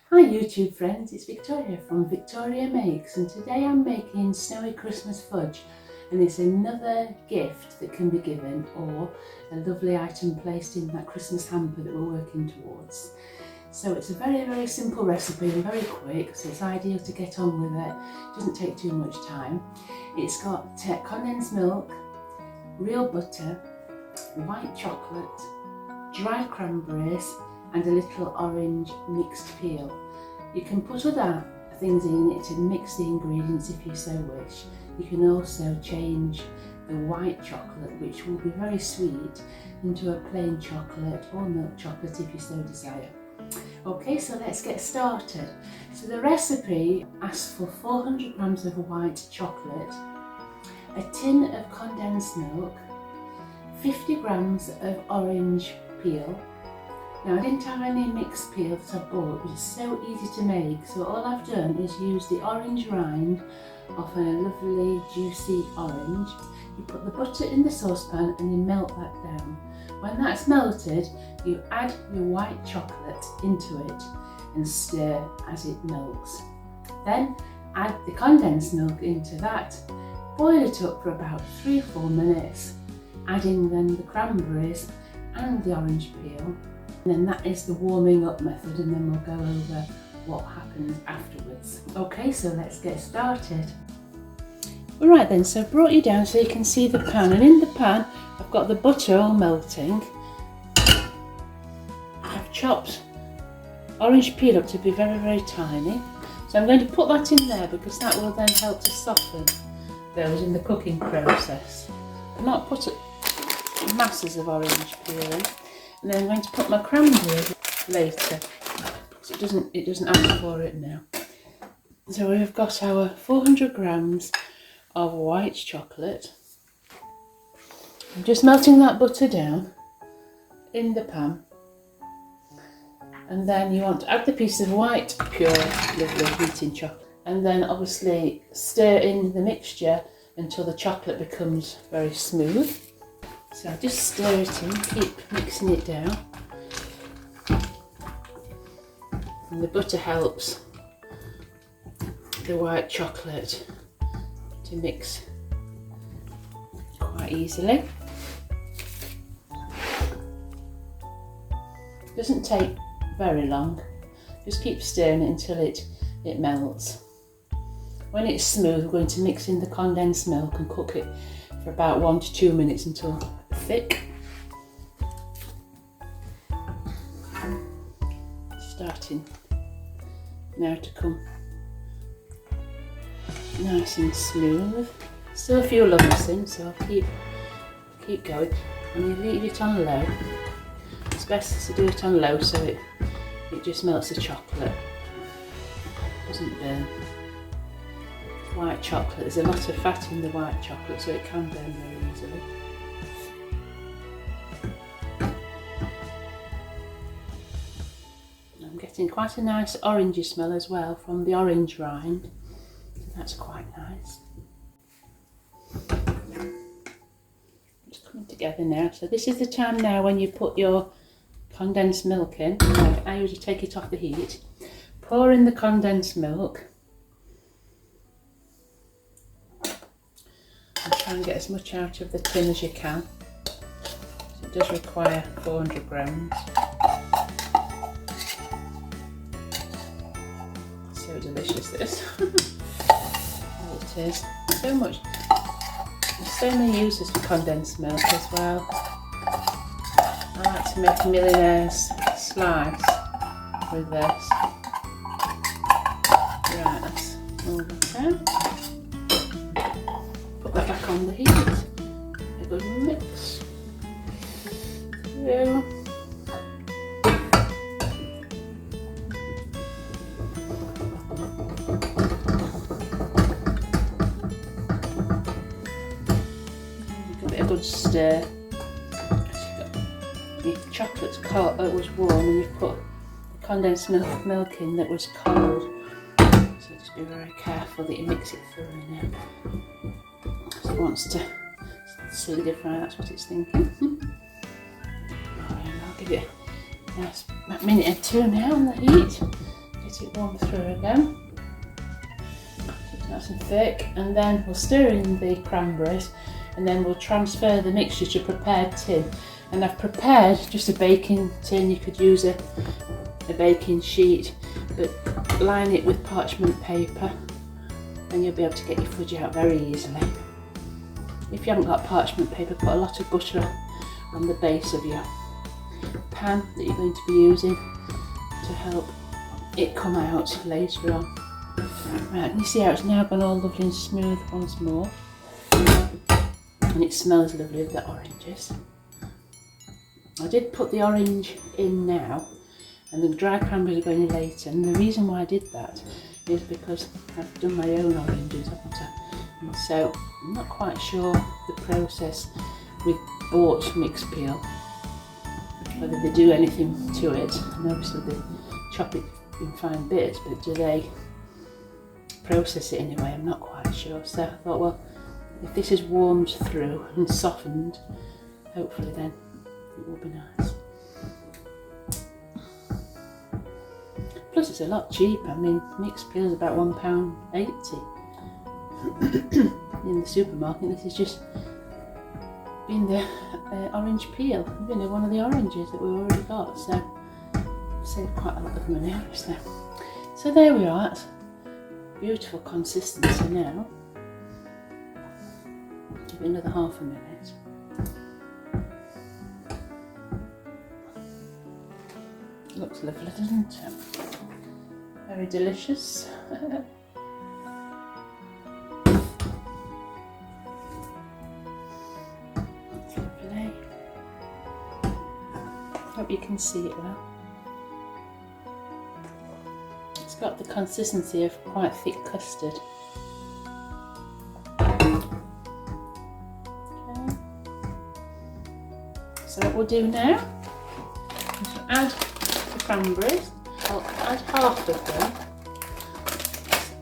Hi YouTube friends, it's Victoria from Victoria Makes, and today I'm making snowy Christmas fudge, and it's another gift that can be given or a lovely item placed in that Christmas hamper that we're working towards. So it's a very simple recipe and very quick, so it's ideal to get on with it. It doesn't take too much time. It's got condensed milk, real butter, white chocolate, dried cranberries and a little orange mixed peel. You can put other things in it to mix the ingredients if you so wish. You can also change the white chocolate, which will be very sweet, into a plain chocolate or milk chocolate if you so desire. Okay, so let's get started. So the recipe asks for 400 grams of white chocolate, a tin of condensed milk, 50 grams of orange peel. Now I didn't have any mixed peel that I bought, but it's so easy to make, so all I've done is use the orange rind of a lovely juicy orange. You put the butter in the saucepan and you melt that down. When that's melted, you add your white chocolate into it and stir as it melts. Then add the condensed milk into that, boil it up for about 3-4 minutes, adding then the cranberries and the orange peel. And then that is the warming up method, and then we'll go over what happens afterwards. Okay, so let's get started. Alright then, so I've brought you down so you can see the pan, and in the pan I've got the butter all melting. I've chopped orange peel up to be very tiny, so I'm going to put that in there because that will then help to soften those in the cooking process. I've not put masses of orange peel in. And then I'm going to put my cranberries later because it doesn't ask for it now. So we've got our 400 grams of white chocolate. I'm just melting that butter down in the pan, and then you want to add the piece of white pure lovely heating chocolate, and then obviously stir in the mixture until the chocolate becomes very smooth. So I just stir it in, keep mixing it down. And the butter helps the white chocolate to mix quite easily. Doesn't take very long, just keep stirring it until it melts. When it's smooth, we're going to mix in the condensed milk and cook it for about 1 to 2 minutes until thick. Starting now to come nice and smooth. Still a few lumps in, so I'll keep going. And you leave it on low. It's best to do it on low so it just melts the chocolate. Doesn't burn. White chocolate, there's a lot of fat in the white chocolate, so it can burn very easily. I'm getting quite a nice orangey smell as well from the orange rind, so that's quite nice. It's coming together now, so this is the time now when you put your condensed milk in. I usually take it off the heat, pour in the condensed milk, and try and get as much out of the tin as you can. So it does require 400 grams. So delicious this. Oh, it is. So much. There's so many uses for condensed milk as well. I like to make a millionaire's slice with this. Right, that's all that out. Put that back on the heat. A good mix. So, give it a good stir. The chocolate's cold, it was warm, and you've put the condensed milk in that was cold. So just be very careful that you mix it thoroughly now. So it wants to solidify, that's what it's thinking. Alright, I'll give it a nice minute or two now on the heat. let it warm through again. So it's nice and thick, and then we'll stir in the cranberries, and then we'll transfer the mixture to a prepared tin. And I've prepared just a baking tin. You could use a baking sheet, but line it with parchment paper and you'll be able to get your fudge out very easily. If you haven't got parchment paper, put a lot of butter on the base of your pan that you're going to be using to help it come out later on. Right, and you see how it's now gone all lovely and smooth once more, and it smells lovely with the oranges. I did put the orange in now, and the dry cranberries are going in later, and the reason why I did that is because I've done my own oranges, haven't I? And so I'm not quite sure the process with bought mixed peel, whether they do anything to it, and obviously they chop it in fine bits, but do they process it anyway? I'm not quite sure. So I thought, well, if this is warmed through and softened, hopefully then it will be nice. Plus it's a lot cheaper. I mean, mixed peel is about £1.80 in the supermarket. This is just being the orange peel, you know, one of the oranges that we've already got, so saved quite a lot of money obviously. So there we are, that's beautiful consistency now. Give it another half a minute. Looks lovely, doesn't it? Very delicious. Lovely. Hope you can see it well. It's got the consistency of quite thick custard. Okay. So what we'll do now is we'll add the cranberries. I'll add half of them.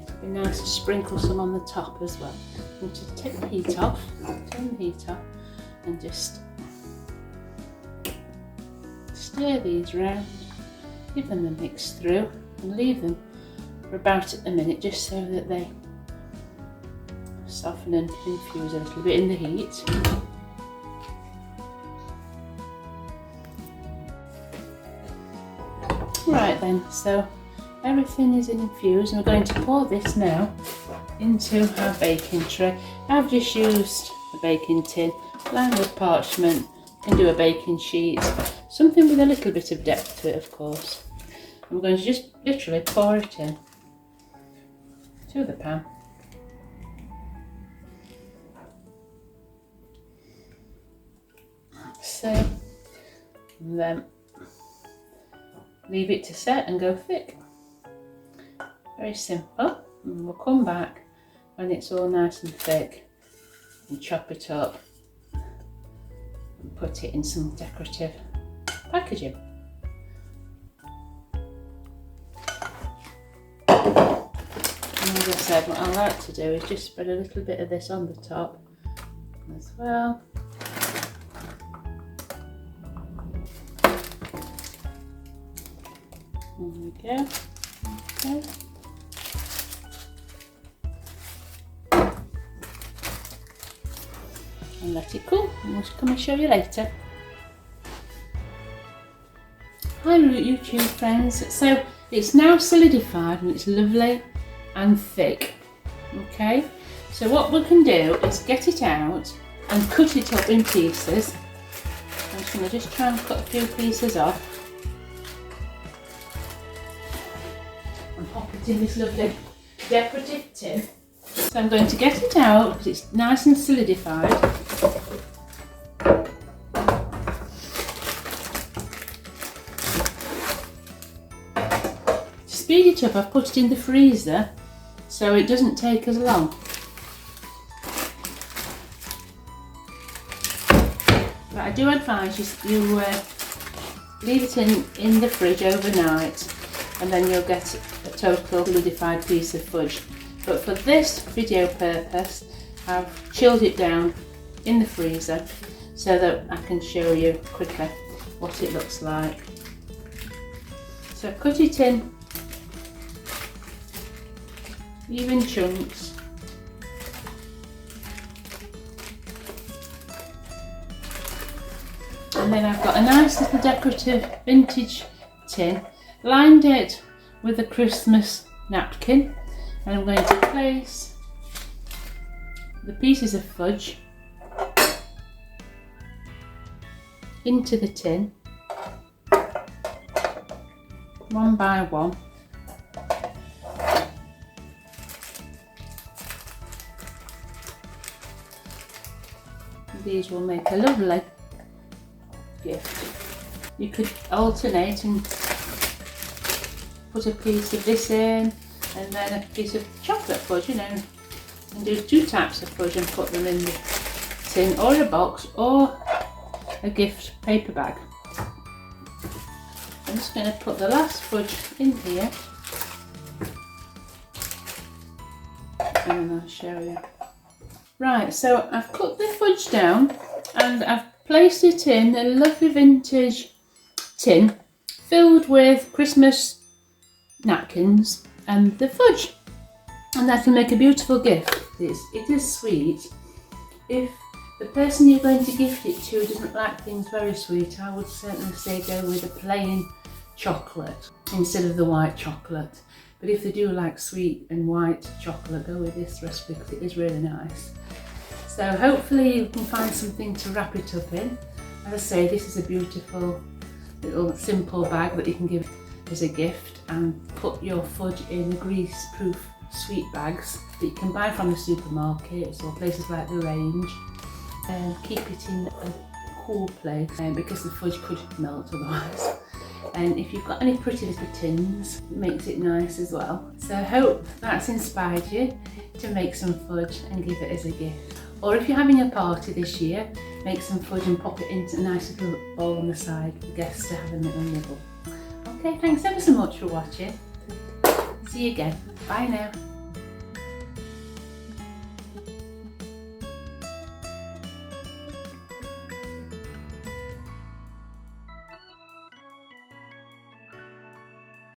It'd be nice to sprinkle some on the top as well. And just take the heat off, turn the heat off, and just stir these round, give them a mix through, and leave them for about a minute just so that they soften and infuse a little bit in the heat. Right then, so everything is infused, and we're going to pour this now into our baking tray. I've just used a baking tin, lined with parchment. You can do a baking sheet, something with a little bit of depth to it, of course. And we're going to just literally pour it in to the pan. So, and then leave it to set and go thick. Very simple. And we'll come back when it's all nice and thick and chop it up and put it in some decorative packaging. And as I said, what I like to do is just spread a little bit of this on the top as well. There we go. Okay. And let it cool, and we'll come and show you later. Hi YouTube friends, so it's now solidified and it's lovely and thick. Okay, so what we can do is get it out and cut it up in pieces. I'm just going to try and cut a few pieces off and pop it in this lovely decorative tin. So I'm going to get it out because it's nice and solidified. To speed it up, I've put it in the freezer so it doesn't take as long. But I do advise you leave it in the fridge overnight, and then you'll get a total solidified piece of fudge. But for this video purpose, I've chilled it down in the freezer so that I can show you quickly what it looks like. So cut it in even chunks. And then I've got a nice little decorative vintage tin, lined it with a Christmas napkin, and I'm going to place the pieces of fudge into the tin, one by one. These will make a lovely gift. You could alternate and put a piece of this in and then a piece of chocolate fudge, you know, and do two types of fudge and put them in the tin or a box or a gift paper bag. I'm just going to put the last fudge in here and I'll show you. Right, so I've cut the fudge down and I've placed it in a lovely vintage tin filled with Christmas napkins and the fudge, and that will make a beautiful gift. It is sweet. If the person you're going to gift it to doesn't like things very sweet, I would certainly say go with a plain chocolate instead of the white chocolate. But if they do like sweet and white chocolate, go with this recipe because it is really nice. So hopefully you can find something to wrap it up in. As I say, this is a beautiful little simple bag that you can give as a gift, and put your fudge in grease-proof sweet bags that you can buy from the supermarkets or places like the Range, and keep it in a cool place because the fudge could melt otherwise. And if you've got any pretty little tins, it makes it nice as well. So I hope that's inspired you to make some fudge and give it as a gift. Or if you're having a party this year, make some fudge and pop it into a nice little bowl on the side for guests to have a little nibble. Okay, thanks ever so much for watching. See you again. Bye now.